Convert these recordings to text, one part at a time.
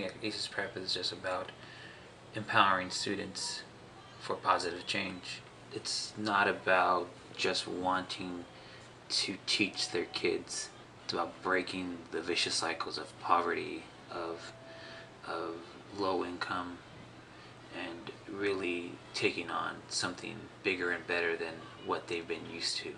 ASES Prep is just about empowering students for positive change. It's not about just wanting to teach their kids. It's about breaking the vicious cycles of poverty, of low income, and really taking on something bigger and better than what they've been used to.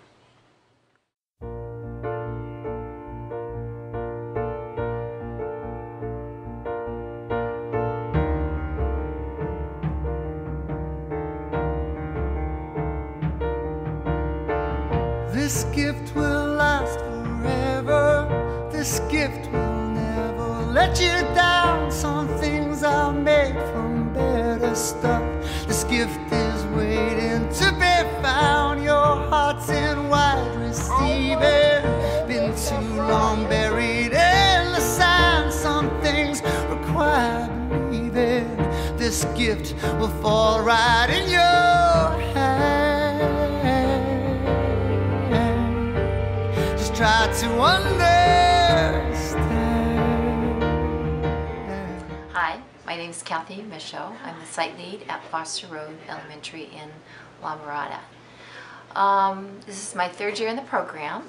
This gift will last forever. This gift will never let you down. Some things are made from better stuff. This gift is waiting to be found. Your heart's in wide receiving. Been too long buried in the sand. Some things require believing. This gift will fall right in your hand. Try to understand. Hi, my name is Kathy Michaud. I'm the site lead at Foster Road Elementary in La Mirada. This is my third year in the program,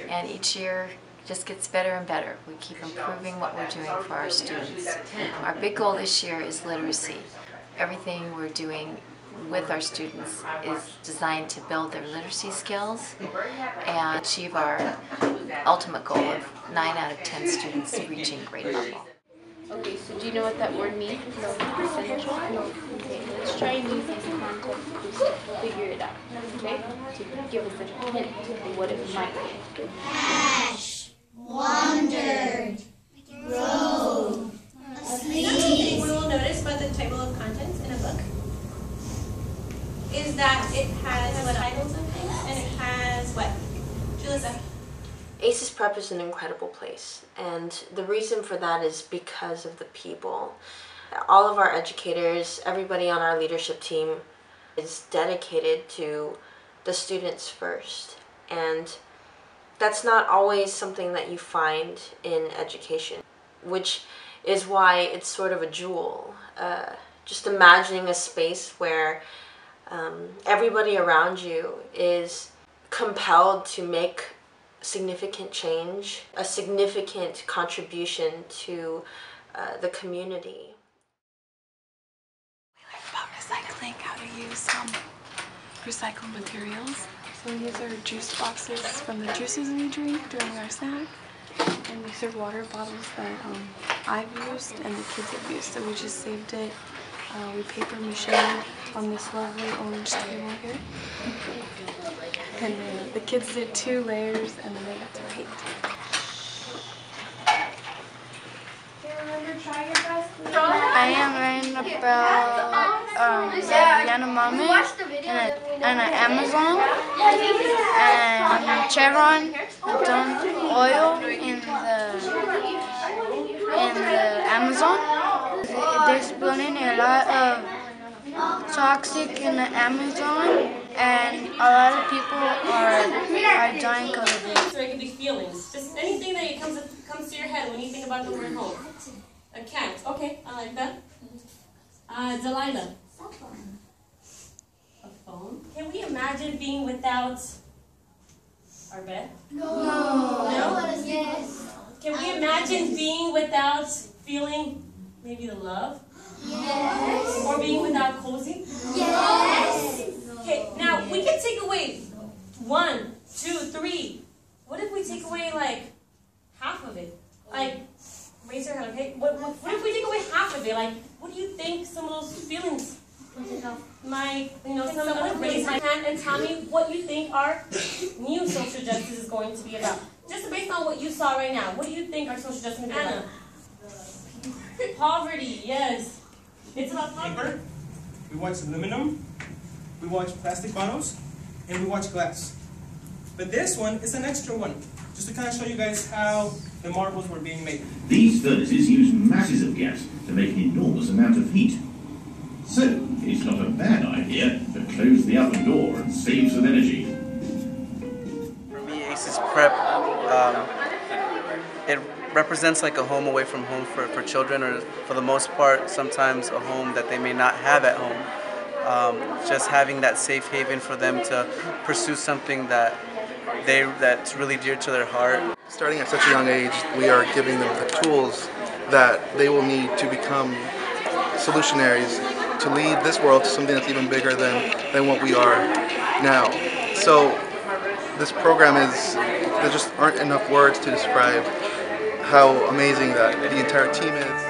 and each year just gets better and better. We keep improving what we're doing for our students. Our big goal this year is literacy. Everything we're doing with our students is designed to build their literacy skills and achieve our ultimate goal of 9 out of 10 students reaching grade level. Okay, so do you know what that word means? No. Percentage? No. Okay, let's try and use these concepts to figure it out, okay? To give us a hint of what it might be. Hash, wandered, grove, asleep. Another thing we will notice by the table of contents in a book is that it has what titles of things, and it has what? Julissa. ASES Prep is an incredible place, and the reason for that is because of the people. All of our educators, everybody on our leadership team is dedicated to the students first, and that's not always something that you find in education, which is why it's sort of a jewel. Just imagining a space where everybody around you is compelled to make significant change, a significant contribution to the community. We learned about recycling, how to use recycled materials. So these are juice boxes from the juices we drink during our snack. And these are water bottles that I've used and the kids have used, so we just saved it. We paper mache on this lovely orange table here. And the kids did 2 layers and then they got to paint. I am learning about Yanomami and an Amazon and Chevron done oil in the Amazon. They're spilling a lot of toxic in the Amazon, and a lot of people are dying because of it. There could be feelings, just anything that comes to your head when you think about the word home. A cat, okay, I like that. Delilah. A phone. Can we imagine being without our bed? No. No? Yes. Can we imagine being without feeling maybe the love? Yes. Or being without cozy? Yes. Okay, now we can take away 1, 2, 3. What if we take away like half of it? Like, raise your hand, okay? What if we take away half of it? Like, what do you think some of those feelings? Someone raise my hand and tell me what you think our new social justice is going to be about. Just based on what you saw right now, what do you think our social justice is going to be about? Poverty, yes. It's about paper. We watch aluminum, we watch plastic bottles, and we watch glass. But this one is an extra one, just to kind of show you guys how the marbles were being made. These furnaces use masses of gas to make an enormous amount of heat. So, it's not a bad idea to close the oven door and save some energy. For me, ASES Prep, it represents like a home away from home for children, or for the most part, sometimes a home that they may not have at home. Just having that safe haven for them to pursue something that's really dear to their heart. Starting at such a young age, we are giving them the tools that they will need to become solutionaries, to lead this world to something that's even bigger than what we are now. So this program there just aren't enough words to describe how amazing that the entire team is.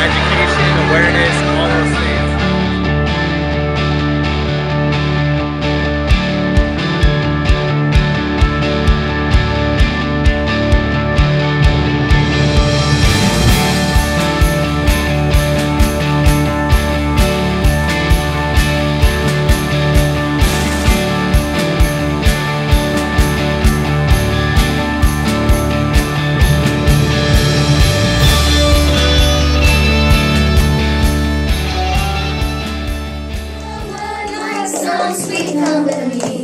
Education, awareness, all those things. Sweet company.